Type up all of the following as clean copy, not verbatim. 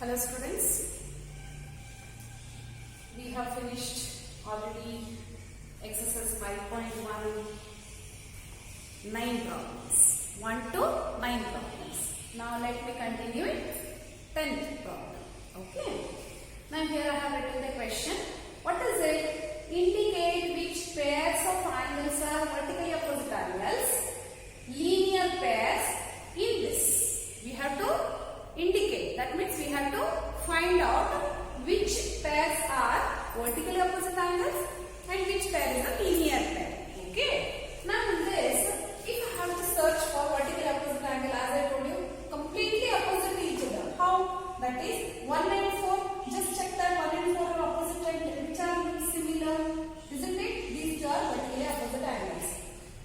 Hello students, we have finished already exercise 5.1, 9 problems, 1 to 9 problems. Now let me continue with 10th problem. Okay. Now here I have written the question. What is it? Indicate which pairs of angles are vertically opposite angles, linear pairs in this. We have to indicate. That means we have to find out which pairs are vertically opposite angles and which pair is a linear pair. Okay. Now in this, if you have to search for vertically opposite angle, as I told you, completely opposite to each other. How? That is 1 and 4. Just check that 1 and 4 are opposite and which are similar. Isn't it? These two are vertically opposite angles.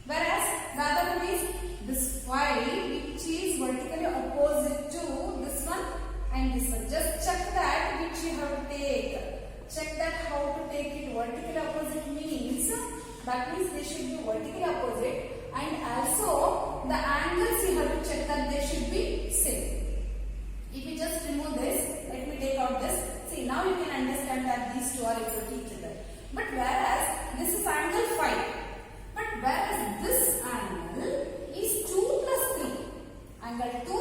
Whereas the other one is this 5, which is vertically opposite to this one and this one. Just check that which you have to take. Check that how to take it. Vertically opposite means, that means they should be vertically opposite, and also the angles you have to check that they should be same. If you just remove this, let me take out this. See, now you can understand that these two are equal to each other. But whereas this is angle 5. But whereas this angle is 2 plus 3. Angle 2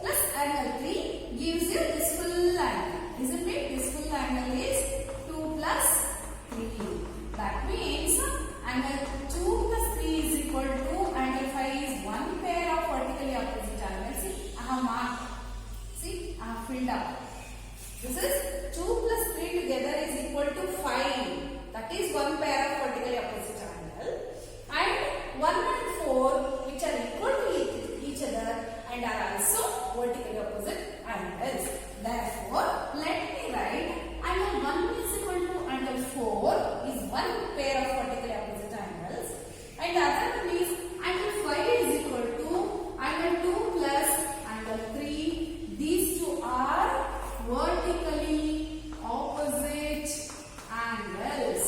plus angle 3 gives you this full angle. Isn't it? This full angle is 2 plus 3. That means angle 2 plus 3 is equal to angle 5 is one pair of vertically opposite angles. See, I have marked. See, I have filled up. This is 2 plus 3 together is equal to 5. That is one pair of vertically opposite angle. And 1 and 4 which are equal to each other and are also vertically opposite angles. Therefore, let me write angle 1 is equal to angle 4 is one pair of vertically opposite angles, and the other one is angle 5 is equal to angle 2 plus angle 3. These two are vertically opposite angles.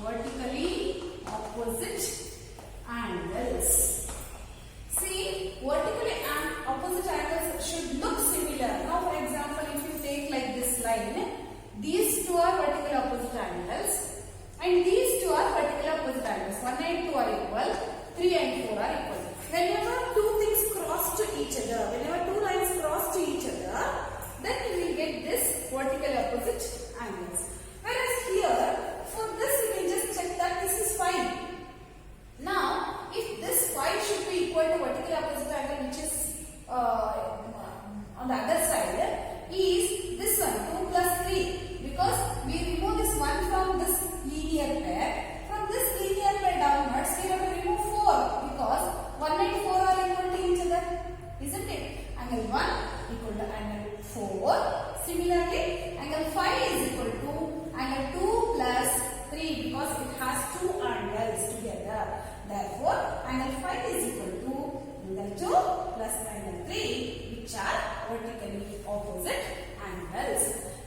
Vertically opposite angles. See, vertically opposite angles should look similar. Now, for example, if you take like this line, these two are vertically opposite angles, and these two are vertically opposite angles. 1 and 2 are equal, 3 and 4 are equal. Whenever two things cross to each other, whenever two lines cross to each other, then you will get this vertically opposite angles. Whereas here, for this you can just check that this is 5. Now, if this 5 should be equal to vertically opposite angle, which is on the other side, is this one 2 plus 3, because we remove this 1 from this linear pair. From this linear pair downwards, we have to remove 4, because 1 and 4 are equal to each other, isn't it? Angle 1 equal to angle 4. Similarly, angle 5 is equal to angle 2 plus 3, because it has two angles together. Therefore, angle 5 is equal to angle 2 plus angle 3, which are vertically opposite angles.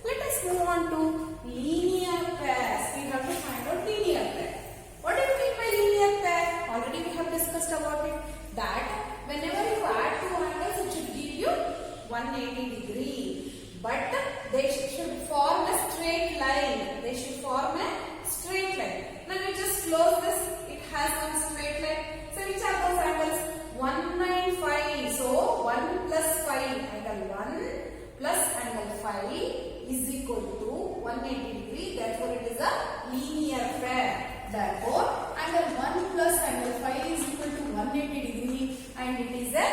Let us move on to linear pairs. We have to find out linear pair. What do you mean by linear pair? Already we have discussed about it. That whenever you add two angles, it should give you 180 degree. But they should form a straight line. They should form a straight line. Now you just close this. It has one straight line. So which are those angles? 1 and 5. So 1 plus 5. Angle 1 plus angle 5 is equal to 180 degree. Therefore it is a linear pair. Therefore angle 1 plus angle 5 is equal to 180 degree, and it is a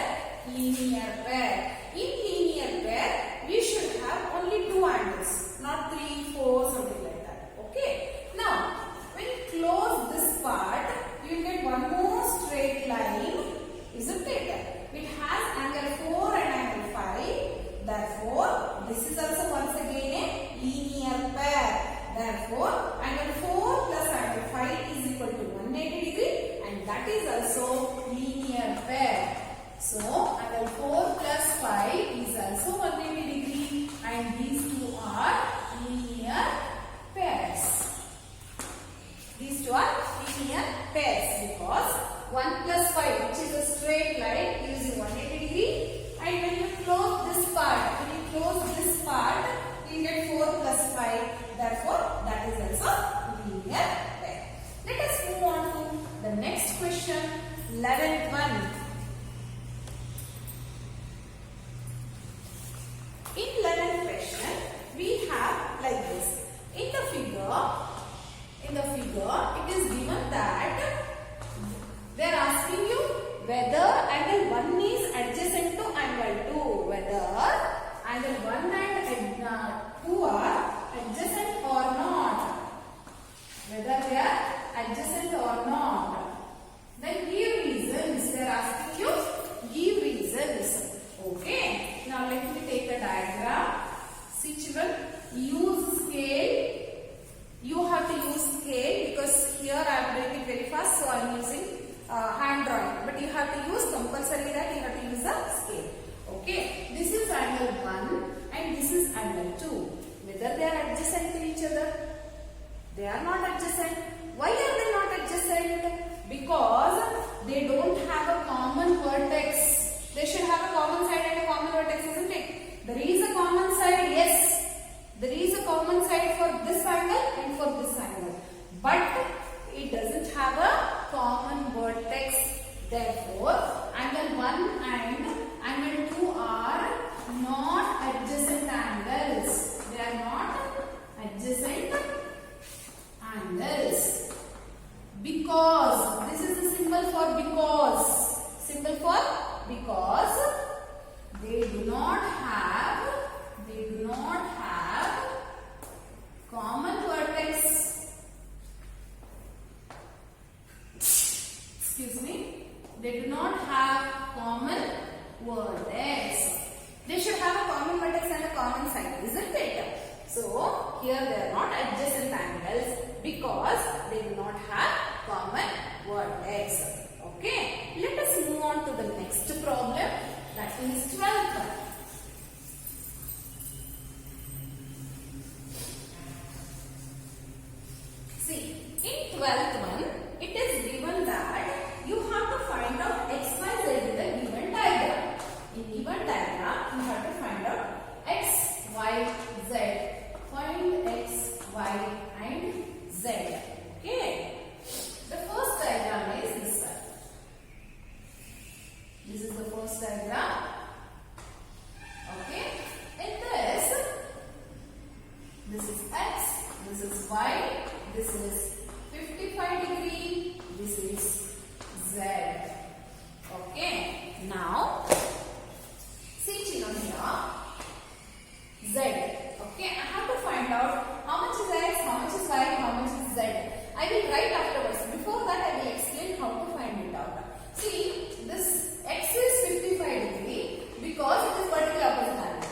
linear pair. In linear pair, we should have only two angles, not 3, 4, something like that. Okay. Now, when you close this part, you will get one more straight line, isn't it? It has angle 4 and angle 5. Therefore, this is also once again a linear pair. Therefore, angle 4 plus angle 5 is equal to 180 degree, and that is also linear pair. So, angle 4 plus 5 is also 180 degree, and these two are linear pairs. These two are linear pairs because 1 plus 5, which is a straight line, gives you 180 degree, and when you close this part, when you close one. In 11th question, we have like this. In the figure, it is given that they are asking you whether angle 1 is adjacent to angle 2. Whether angle 1 and 2 are adjacent or not. Whether they are adjacent or not. Then give reasons. They are asking you give reasons. Okay. Now let me take a diagram. See children, use scale. You have to use scale because here I am doing it very fast, so I am using hand drawing. But you have to use compulsory that you have to use a scale. Okay. This is angle 1 and this is angle 2. Whether they are adjacent to each other? They are not adjacent. Why are they not adjacent? Because they don't have a common vertex. They should have a common side and a common vertex, isn't it? There is a common side, yes. There is a common side for this angle and for this angle. But it doesn't have a common vertex. Therefore, angle 1 and angle 2 are not adjacent angles. They are not adjacent angles. Because, this is the symbol for because. Symbol for because they do not have common vertex. Excuse me. They do not have common vertex. They should have a common vertex and a common side, isn't it? So, here they are not adjacent angles because they do not have common vertex. Okay. Let us move on to the next problem. That is 12th one. See, in 12th one, it is given that you have to find out x, y, z in the given diagram. In given diagram, you have to find out x, y, z. Find x, y, and z. Okay. The first diagram is this one. This is the first diagram. Okay. In this is x, this is y, this is 55 degree, this is z. Okay. Now, see children here, z. Okay. I have to find out how much is x, how much is y, how much is z. I will write afterwards. Before that, I will explain how to find it out. See, this x is 55 degree because it is vertically opposite angle.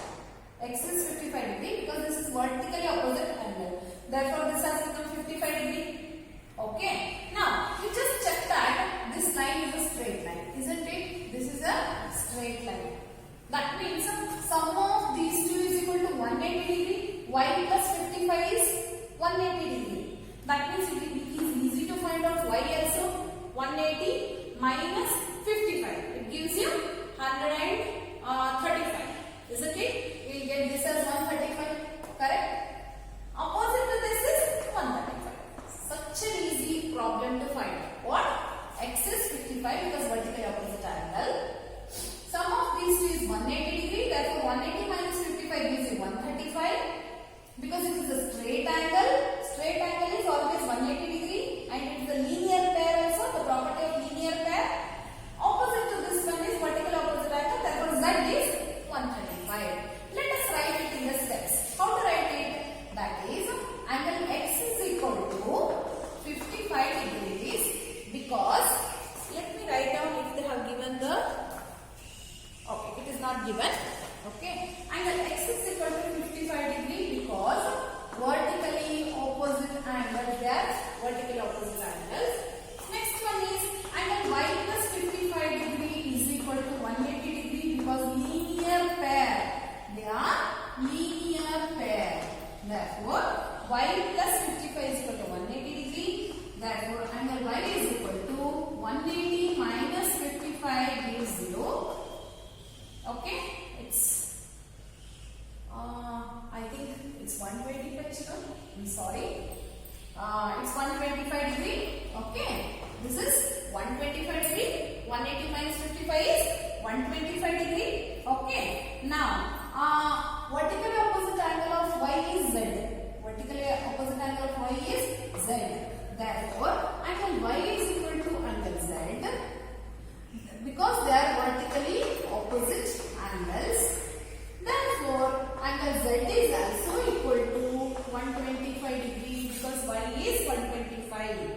X is 55 degree because this is vertically opposite angle. Therefore, this has become 55 degree. Okay. Now, you just check that this line is a straight line, isn't it? This is a straight line. That means sum of these two is equal to 180 degree. Y plus 55 is 180 degree. That means it is easy to find out y also. 180 minus 55. It gives you 135. Isn't it? You will get this as 135. Correct? Opposite to this is 135. Such an easy problem to find. What? X is 55 because vertically opposite angle. Sum of these two is 180 degree. Therefore, 180 minus 55 gives you 135. Because it is a straight angle. Straight angle is always 180 degree. And it is a linear pair also. The property of linear pair. Opposite to this one is vertical opposite angle. Therefore, Z is 135. Let us write it in the steps. How to write it? That is, angle X is equal to 55 degrees because, let me write down if they have given the, okay, it is not given. Okay, angle X is equal to 55 degree because vertically opposite angles, they are vertically opposite angles. Next one is angle Y plus 55 degree is equal to 180 degree because linear pair. They are linear pair. Therefore, Y plus 55 is equal to 180 degree. Therefore, angle Y is equal to 180 minus 55 gives 0. Okay, it's I think it's 125 children. I'm sorry. It's 125 degree. Okay, this is 125 degree. 180 minus 125 degree. Okay. Now, vertically opposite angle of y is z. Vertically opposite angle of y is z. Therefore, angle y is equal to angle z. Because they are vertically opposite angles, therefore angle z is also equal to 125 degree because y is 125.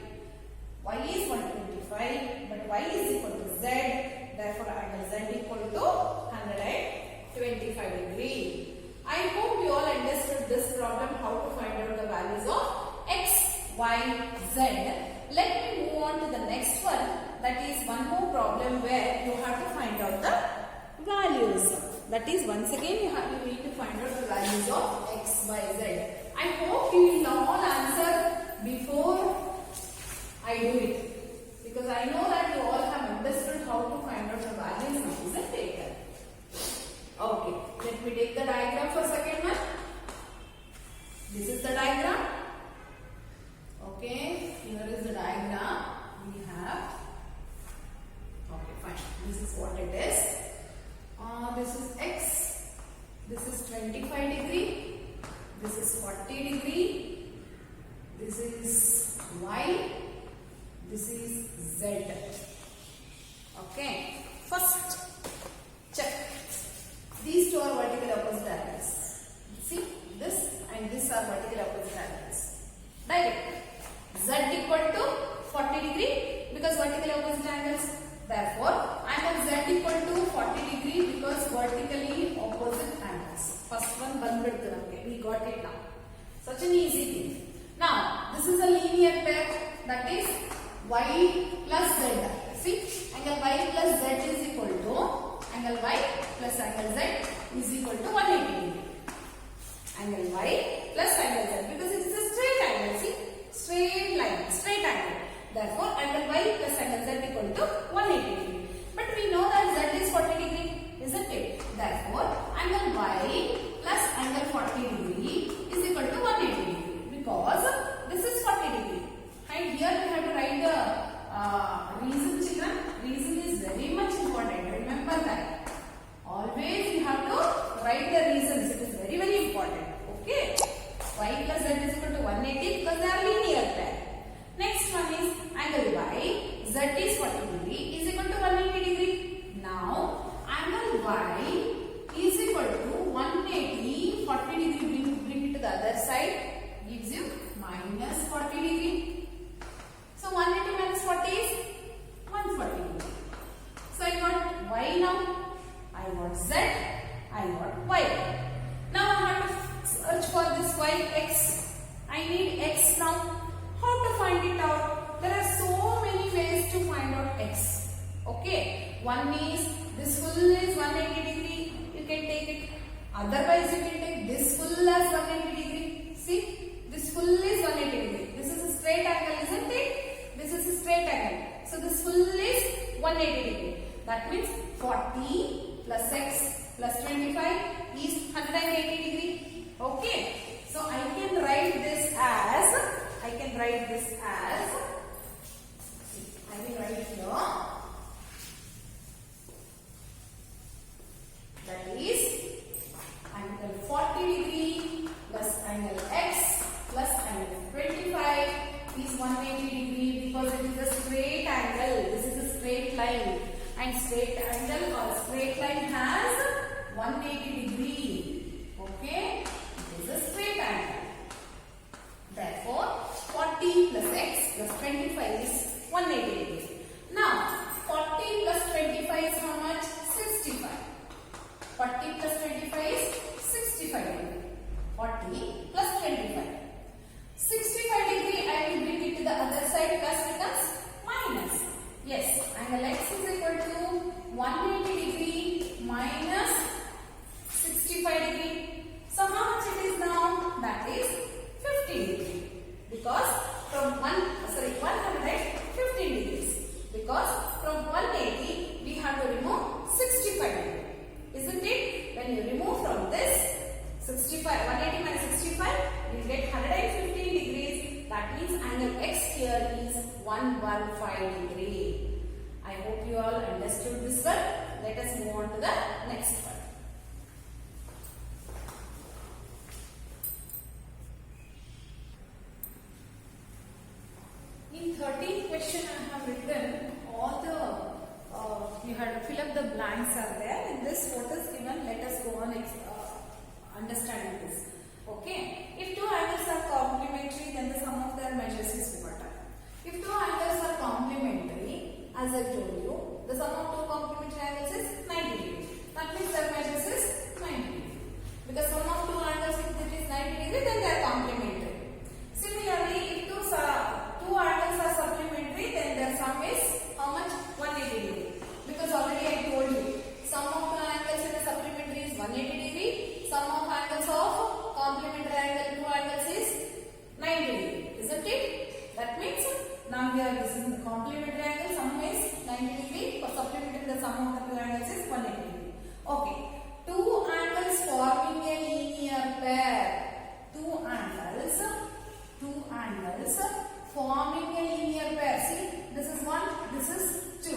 Y is 125 but y is equal to z. Therefore angle z equal to 125 degree. I hope you all understood this problem, how to find out the values of x, y, z. Let me move on to the next one. That is one more problem where you have to find out the values. That is once again you need to find out the values of x, y, z. I hope you will all answer before I do it. Because I know that you all have understood how to find out the values now, isn't it? Okay, let me take the diagram for second one. This is the diagram. Okay, here is the diagram. We have. Okay, fine. This is what it is. This is x. This is 25 degree. This is 40 degree. This is y. This is z. Okay. First, check. These two are vertical opposite angles. See, this and this are vertical opposite angles. Direct. Z equal to 40 degree because vertical opposite angles. Therefore, angle z equal to 40 degree because vertically opposite angles. First one bandbidtu. Okay, we got it now. Such an easy thing. Now, this is a linear pair, that is y plus z. See, angle y plus z is equal to angle y plus angle z is equal to 180 degree. Angle y plus angle z because it is a straight angle. See, straight line, straight angle. Therefore, angle y plus angle z equal to 180 degree. But we know that z is 40 degree, isn't it? Therefore, angle y plus angle 40 degree is equal to 180 degree because this is 40 degree. And here we have to write the reason, children. Reason is very much important. Remember that. Always you have to write the reasons. It is very, very important. Okay. Y plus z is equal to 180 because they are linear pair. Next one is angle y. Z is 40 degree is equal to 180 degree. Now angle y is equal to 180. 40 degree. Bring it to the other side. Gives you minus 40 degree. So 180 minus 40 is 140 degree. So I got y now. I got z. I got y. Now I have to search for this y, x. I need x now. How to find it out? There are so many ways to find out x. Okay. One is this full is 180 degree. You can take it. Otherwise you can take this full as 180 degree. See, this full is 180 degree. This is a straight angle, isn't it? This is a straight angle. So this full is 180 degree. That means 40 plus x plus 25 is 180 degree. Okay. So I can write this as, I will write here, that is angle 40 degree plus angle x plus angle 25 is 180 degree because it is a straight angle. This is a straight line and straight angle or straight line has 180 degree. Okay, it is a straight angle. Therefore, 40 plus x plus 25 is 180 degree. Now, 40 plus 25 is how much? 65. 40 plus 25 is 65 degree. 40 plus 25. 65 degree, I will bring it to the other side, plus becomes minus. Yes, angle x is equal to 180 degree minus 65 degree. So how much it is now? That is 15 degree. Because from 115 degrees. Because from 180 we have to remove 65 degree. Isn't it? When you remove from this 65, 180 minus 65, you will get 115 degrees. That means angle x here is 115 degree. I hope you all understood this one. Let Let us move on to the next one. In 13th question I have written all the, you have to fill up the blanks are there. In this what is given, let us go on understanding this. Okay. If two angles are complementary, then the sum of their measures is what? If two angles are complementary, as I told you, the sum of two complementary angles is 90 degrees. That means their measures is 90 degrees. Because sum of two angles, if it is 90 degrees, then they are complementary. Similarly, if two angles are supplementary, then their sum is how much? 180 degrees. Because already I told you, sum of two angles in the supplementary is 180 degrees. Sum of angles of complementary angle, two angles is 90 degrees. Isn't it? That means now here this is the complementary angle, sum is 90 degrees. For supplementary, the sum of the two angles is 180 degrees. Okay. Two angles forming a linear pair. Two angles forming a linear pair. See, this is 1, this is 2.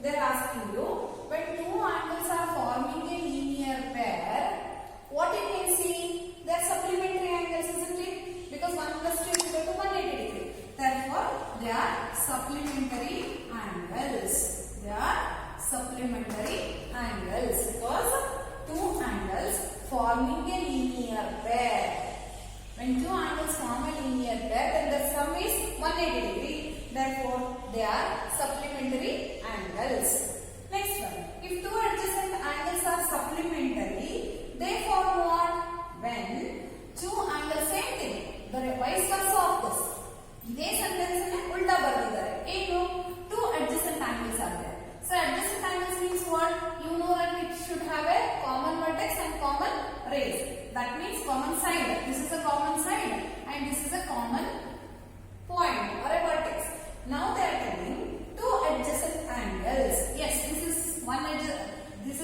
They are asking you, when two angles are forming a linear pair, what you can see? They are supplementary angles, isn't it? Because 1 plus 2 is equal to 180 degrees. Therefore, they are supplementary angles. They are supplementary angles because two angles forming a linear pair. When two angles form a linear pair, then the sum is 180 degrees. Therefore, they are supplementary angles. Next one. If two adjacent angles are supplementary, they form what? When two angles, same thing. The vice versa of this. This sentence in ulta bardiದ್ದಾರೆ. ಏನು? Two adjacent angles are there. So adjacent angles means what? You know that it should have a common vertex and common rays. That means common side. This is a common side and this is a common point or a vertex. Now they are telling two adjacent angles. Yes, this is one angle, this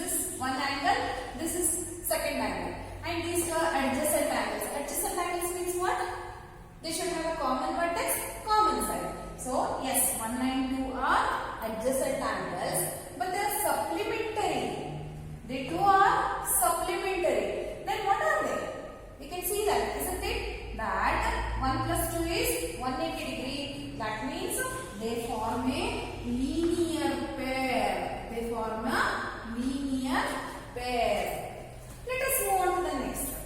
is second angle, and these are adjacent angles. Adjacent angles means what? They should have a common vertex, common side. So yes, 1 and 2 are adjacent angles, but they are supplementary. They two are supplementary. Then what are they? You can see that, isn't it? That 1 plus 2 is 180 degrees. That means they form a linear pair. They form a linear pair. Let us move on to the next one.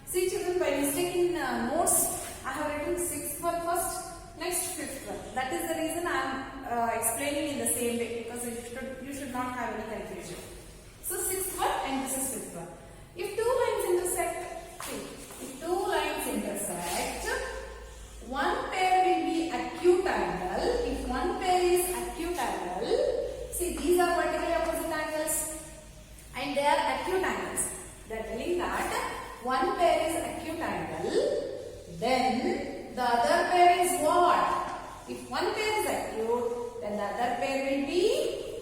See children, by mistake in notes, I have written 6th one first, next 5th one. That is the reason I am explaining in the same way, because you should not have any confusion. So 6th one and this is 5th one. If two lines intersect, see, if two lines intersect, one pair will be acute angle. If one pair is acute angle, see these are vertically opposite angles and they are acute angles. They are telling that one pair is acute angle, then the other pair is what? If one pair is acute, then the other pair will be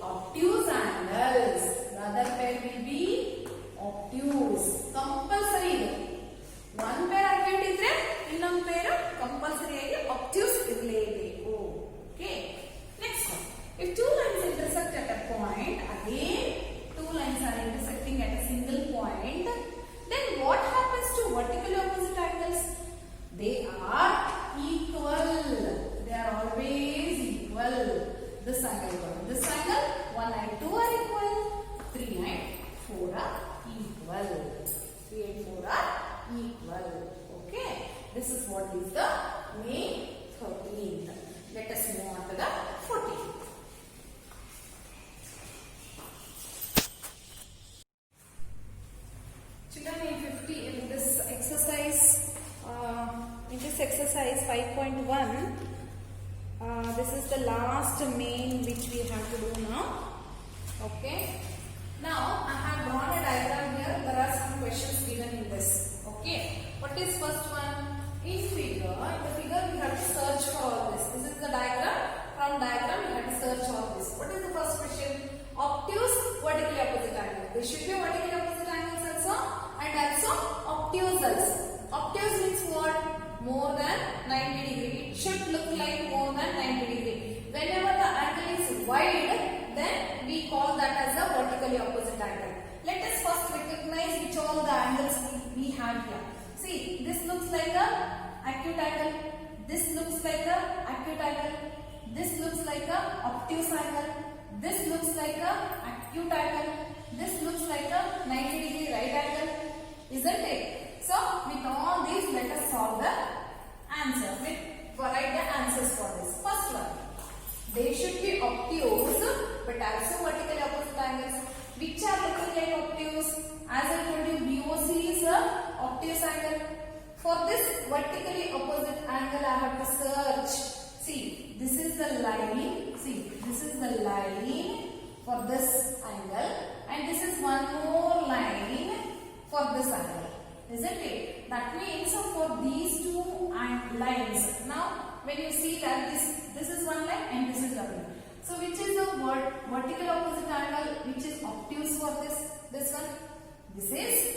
obtuse angles. The other pair will be obtuse. Compulsory. One pair acute idre innೊಂದು pair compulsory ಆಗಿ obtuse ಇರಲೇಬೇಕು. Okay. Next one. If two lines intersect at a point, again two lines are intersecting at a single point, then what happens to vertically opposite angles? They are equal. They are always equal. This angle 1, this angle 1 and 2 are equal. 3 and 4 are equal. 3 and 4 are equal. Okay. This is what is the May 13th. Let us move on to the 14th. Children, in this exercise 5.1, this is the last main which we have to do now. Okay. Now I have drawn a diagram here. There are some questions given in this. Okay. What is first one? In the figure we have to search for all this. This is the diagram. From diagram we have to search all this. What is the first question? Obtuse, vertically opposite angle. There should be vertically opposite angles also and also obtuse also. Obtuse means what? More than 90 degree. It should look like more than 90 degree. Whenever the angle is wide, then we call that as a vertical vertically opposite angle. Let us first recognize which all the angles we have here. See, this looks like a acute angle. This looks like a acute angle. This looks like a obtuse angle. This looks like a acute angle. This looks like a 90-degree right angle. Isn't it? So, with all these, let us solve the answer. Write the answers for this. First one. They should be obtuse but also vertically opposite angles. Which are looking like obtuse? As I told you, BOC is a obtuse angle. For this vertically opposite angle, I have to search. See, this is the line. See, this is the line for this angle, and this is one more line for this angle. Isn't it? That means for these two lines. Now, when you see that this is one line and this is the line. So, which is the vertical opposite angle? Which is obtuse for this one? This is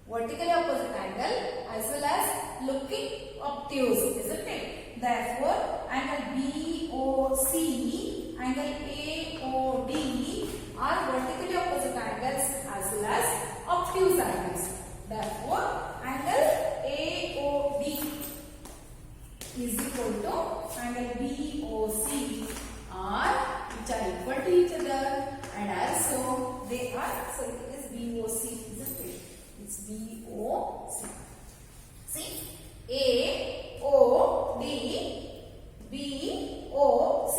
vertically opposite angle as well as looking obtuse, isn't it? Therefore, angle BOC, angle AOD are vertically opposite angles as well as obtuse angles. Therefore, angle AOD is equal to angle BOC which are equal to each other, and also they are, so it is BOC, isn't it? It's BOC. See, AOD, BOC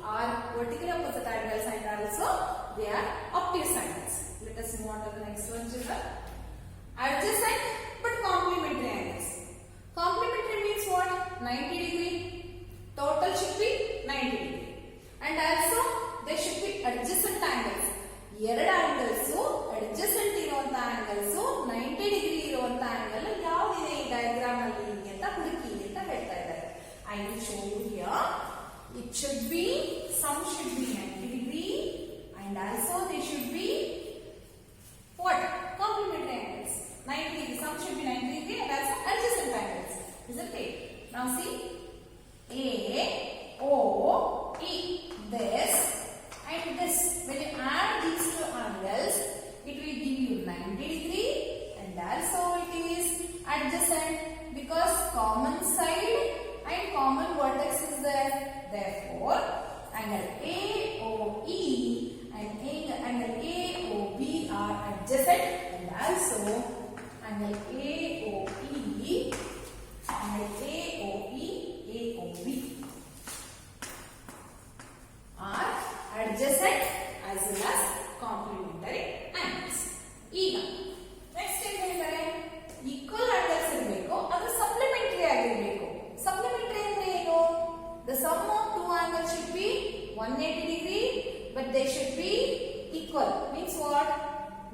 are vertically opposite angles and also they are obtuse angles. Let us move on to the next one, children. Adjacent but complementary angles. Complementary means what? 90 degree. Total should be 90 degree. And also they should be adjacent angles. ಎರಡು angles adjacent ಇರುವಂತ angles 90 degree ಇರುವಂತ angle ಯಾವುದಿದೆ ಈ diagram ಅಲ್ಲಿ ಅಂತ ಹುಡುಕಿ ಅಂತ ಹೇಳ್ತಾ ಇದ್ದಾರೆ. I will show you here. It should be, some should be 90 degree and also they should be what? Complementary angles. 90 degree, some should be 90 degree and also adjacent angles. Isn't it? Now see, AOE, this and this. When you add these two angles, it will give you 90 degree and also it is adjacent because common side and common vertex is there. Therefore, angle AOE and angle AOB are adjacent and also angle AOE, AOB are adjacent as well as complementary angles. ಈಗ next ಏನು ಹೇಳಿದ್ದಾರೆ? Equal angles ಇರಬೇಕು, ಅದು supplementary ಆಗಿರಬೇಕು. Supplementary ಅಂದ್ರೆ ಏನು? The sum of two angles should be 180 degree but they should be equal. Means what?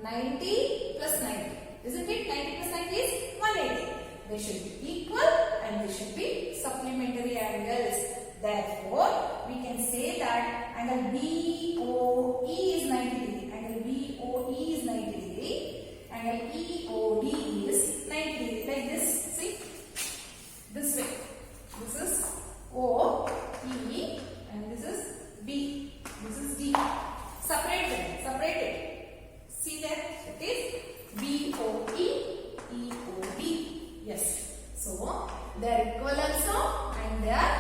90 plus 90. Isn't it? 90 plus 90 is 180. They should be equal and they should be supplementary angles. Therefore, we can say that angle BOE is 90 degree. Angle BOE is 90 degree. Angle EOD is 90 degree. Like this. See? This way. This is O, E and this is B. This is D. Separated. Separated. See there? It is BOE, EOD. Yes. So, they are equal also and they are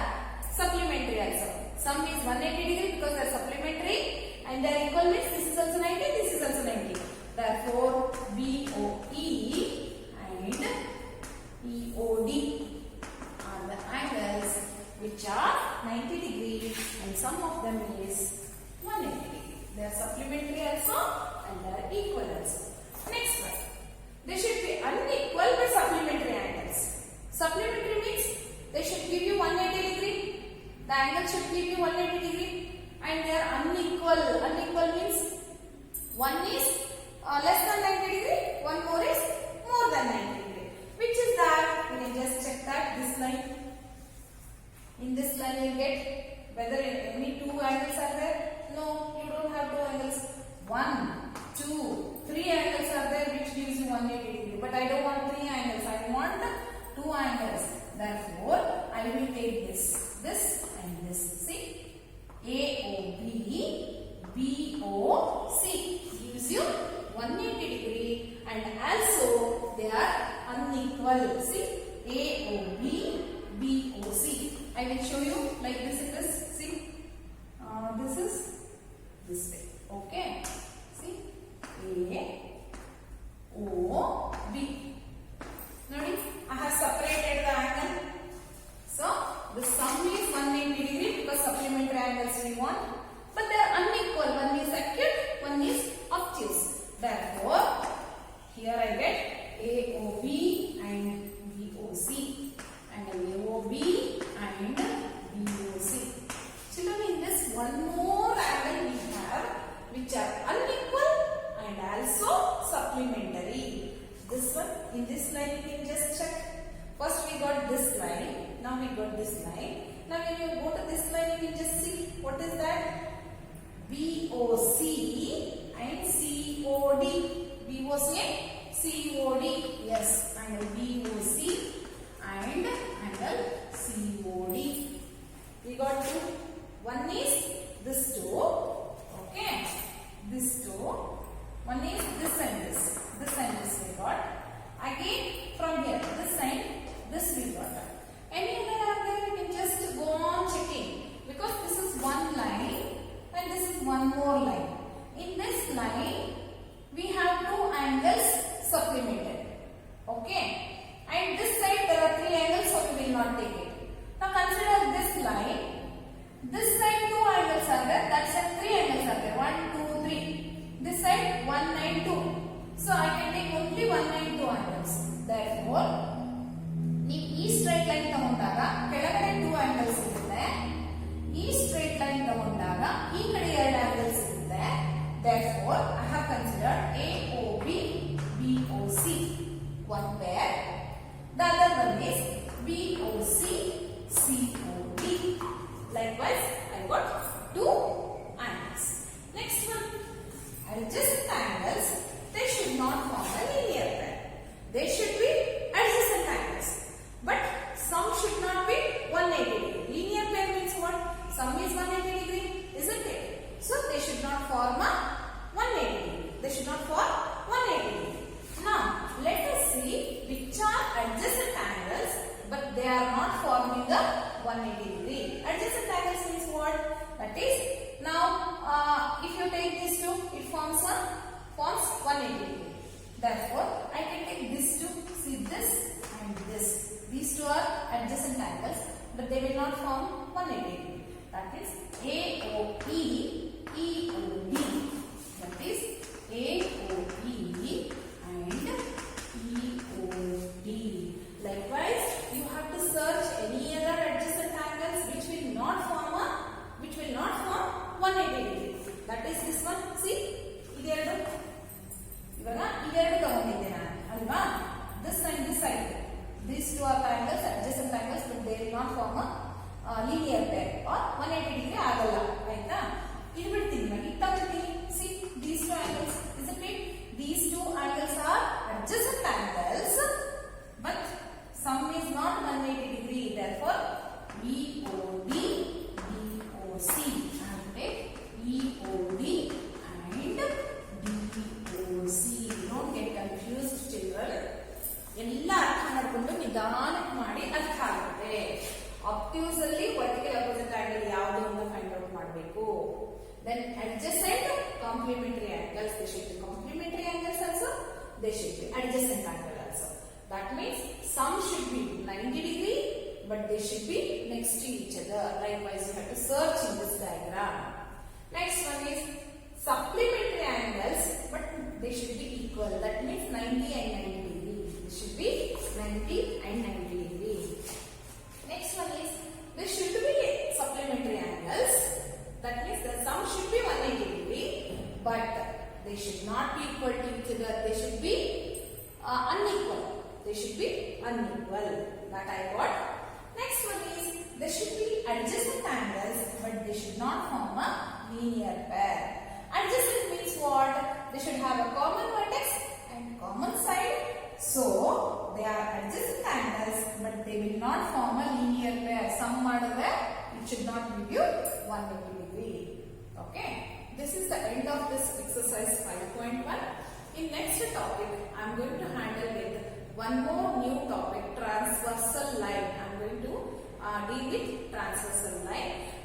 supplementary also. Sum is 180 degree because they are supplementary and they are equal means this is also 90, this is also 90. Therefore, BOE and EOD are the angles which are 90 degree and sum of them is 180 degree. They are supplementary also and they are equal also. Next one. They should be unequal but supplementary angles. Supplementary means they should give you 180 degree. The angle should give you 180 degree and they are unequal. Unequal means one is less than 90 degree, one more is more than 90 degree. Which is that? We can just check that this line. In this line you get whether any two angles are there. No, you don't have two angles. 1, 2, 3 angles are there which gives you 180 degree. But I don't want 3 angles. I want 2 angles. Therefore, I will take this and this. See? AOB, BOC. unequal. See, AOB, BOC. I will show you like this it is. See, this is this way. Okay. See, AOB. Nodi, I have separated the angle. So, the sum is 180 degree because supplementary angles we want. But they are unequal. One is acute, one is obtuse. Therefore, here I get AOB and BOC. Angle AOB and BOC. Children, in this one more angle we have which are unequal and also supplementary. This one, in this line you can just check. First we got this line, now we got this line. Now when you go to this line you can just see what is that? BOC and COD. BOC and COD. Yes, angle BOC and angle COD. We got two. One is this two. Okay. This two. One is this and this. This and this we got. Again from here, this side, this we got. Any other are there, you can just go on checking. Because this is one line and this is one more line. In this line, we have two angles supplemented. Okay. And this side there are three angles, so we will not take it. Now consider this line. This side two angles are there, that side three angles are there. 1, 2, 3. This side 1 and 2. So I can take only 1 and 2 angles. Therefore, ನೀವು ಈ straight line ತಗೊಂಡಾಗ ಕೆಳಗಡೆ 2 angles ಇರುತ್ತೆ. ಈ straight line ತಗೊಂಡಾಗ ಈ ಕಡೆ 2 angles ಇರುತ್ತೆ. Therefore, I have considered AOB, BOC one pair. The other one is BOC, COD. Likewise, I got 2 angles. Next one, adjacent angles. They should not form a linear pair. They should be adjacent angles. But some should not be 180 degree. Linear pair means what? Sum is 180 degree, isn't it? So they should not form a 180 degree. They should not form 180 degree. Now let us see which are adjacent angles, but they are not forming the 180 degree. Adjacent angles means what? That is, now if you take these two, it forms 180 degree. Therefore, I can take these two. See this and this. These two are adjacent angles, but they will not form 180 degree. That is AOE, EOD. That is AOE and EOD. Likewise, you have to search any other adjacent angles which will not form 180 degree. That is this one. See, ಇದೆರಡು ಇವಾಗ ಇದೆರಡು ತಗೊಂಡಿದ್ದೆ ನಾನು ಅಲ್ವಾ? This and this side. These two are angles, adjacent angles, but they will not form a linear pair or 180 degree ಆಗಲ್ಲ. ಆಯ್ತಾ? ಇದು ಬಿಡ್ತೀನಿ ನಾನು, ಇದು ತಗೊಳ್ತೀನಿ. See, these two angles, isn't it? These two angles are adjacent angles, but sum is not 180 degree. Therefore, EOD, BOC. I have to take EOD and BOC. Don't get confused, children. ಎಲ್ಲ ಅರ್ಥ ಮಾಡಿಕೊಂಡು ನಿಧಾನಕ್ಕೆ ಮಾಡಿ ಅರ್ಥ ಆಗುತ್ತೆ. ಆಬ್ಟ್ಯೂಸ್ ಅಲ್ಲಿ vertical opposite angle ಯಾವುದು ಅಂತ ಫೈಂಡ್ ಔಟ್ ಮಾಡಬೇಕು. Then adjacent complementary angles, they should be complementary angles also, they should be adjacent angle also. That means some should be 90 degree, but they should be next to each other. Likewise, you have to search in this diagram. Next one is supplementary angles, but they should be equal. That means 90 and 90 degree. They should be 90 and 90 degree. Next one is there should be supplementary angles. That means the sum should be 180 degree, but they should not be equal to each other. They should be unequal. They should be unequal. That I got. Next one is there should be adjacent angles, but they should not form a linear pair. Adjacent means what? They should have a common vertex and common side. So they are adjacent angles, but they will not form a linear pair. Sum ಮಾಡಿದ್ರೆ it should not give you 180 degree. Okay. This is the end of this exercise 5.1. In next topic, I am going to handle with one more new topic, transversal line. I am going to deal with transversal line.